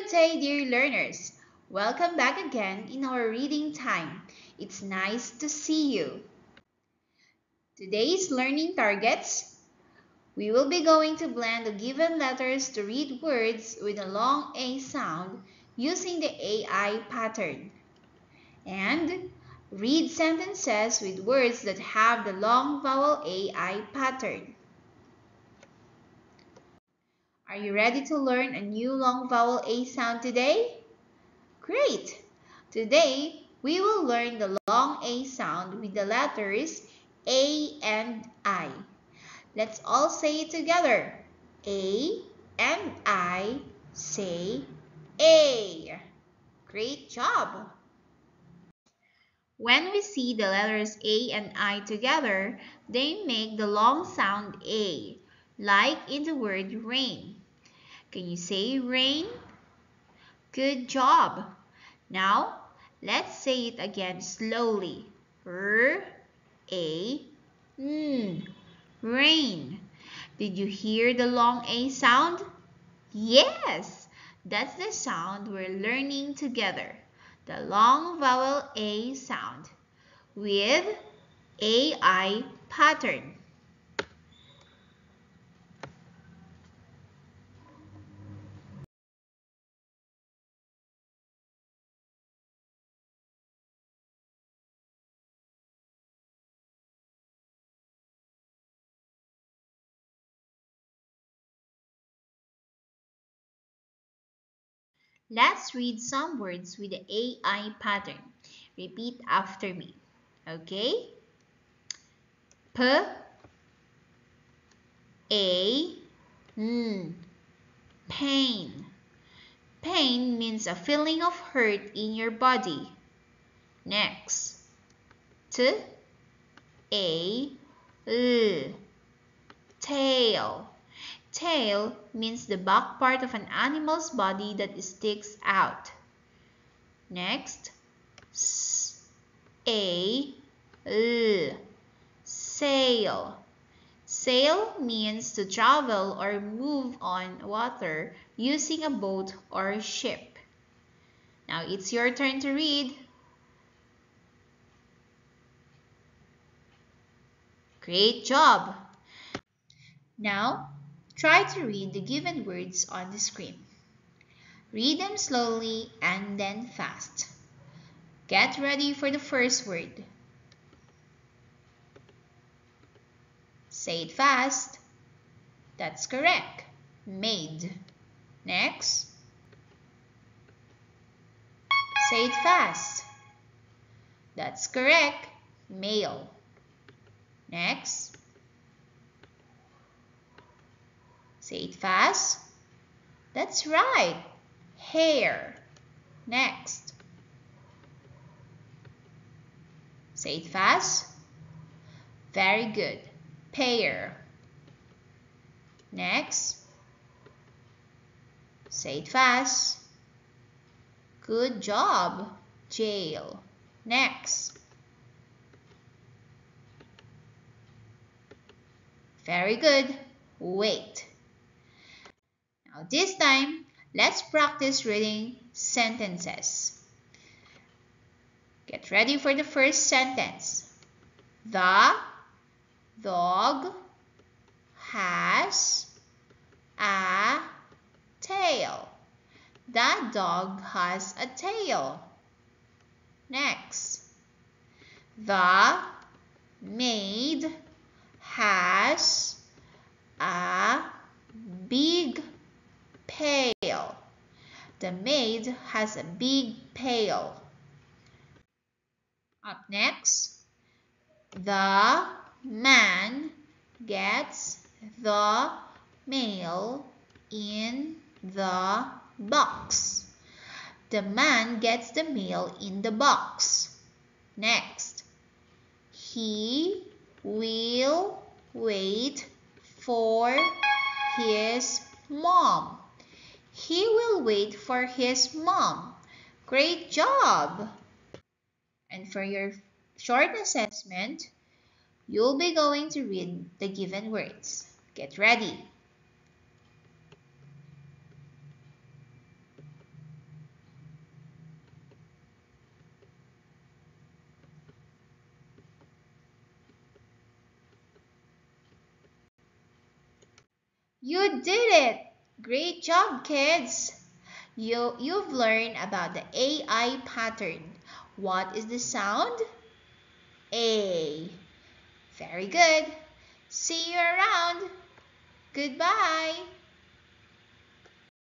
Good day, dear learners. Welcome back again in our reading time. It's nice to see you. Today's learning targets. We will be going to blend the given letters to read words with a long A sound using the AI pattern. And read sentences with words that have the long vowel AI pattern. Are you ready to learn a new long vowel A sound today? Great! Today, we will learn the long A sound with the letters A and I. Let's all say it together. A and I say A. Great job! When we see the letters A and I together, they make the long sound A, like in the word rain. Can you say rain? Good job! Now, let's say it again slowly. R-A-N. Rain. Did you hear the long A sound? Yes! That's the sound we're learning together. The long vowel A sound with AI pattern. Let's read some words with the AI pattern. Repeat after me. Okay? P A N. Pain. Pain means a feeling of hurt in your body. Next. T A L. Tail. Tail means the back part of an animal's body that sticks out. Next. S A L. Sail. Sail means to travel or move on water using a boat or ship. Now it's your turn to read. Great job! Now, try to read the given words on the screen. Read them slowly and then fast. Get ready for the first word. Say it fast. That's correct. Made. Next. Say it fast. That's correct. Male. Next. Say it fast. That's right. Hair. Next. Say it fast. Very good. Pear. Next. Say it fast. Good job. Jail. Next. Very good. Wait. Now this time, let's practice reading sentences. Get ready for the first sentence. The dog has a tail. The dog has a tail. Next. The maid has a big pail. The maid has a big pail. Up next, the man gets the mail in the box. The man gets the mail in the box. Next, he will wait for his mom. He will wait for his mom. Great job! And for your short assessment, you'll be going to read the given words. Get ready. You did it! Great job, kids! You've learned about the AI pattern. What is the sound? A. Very good. See you around. Goodbye.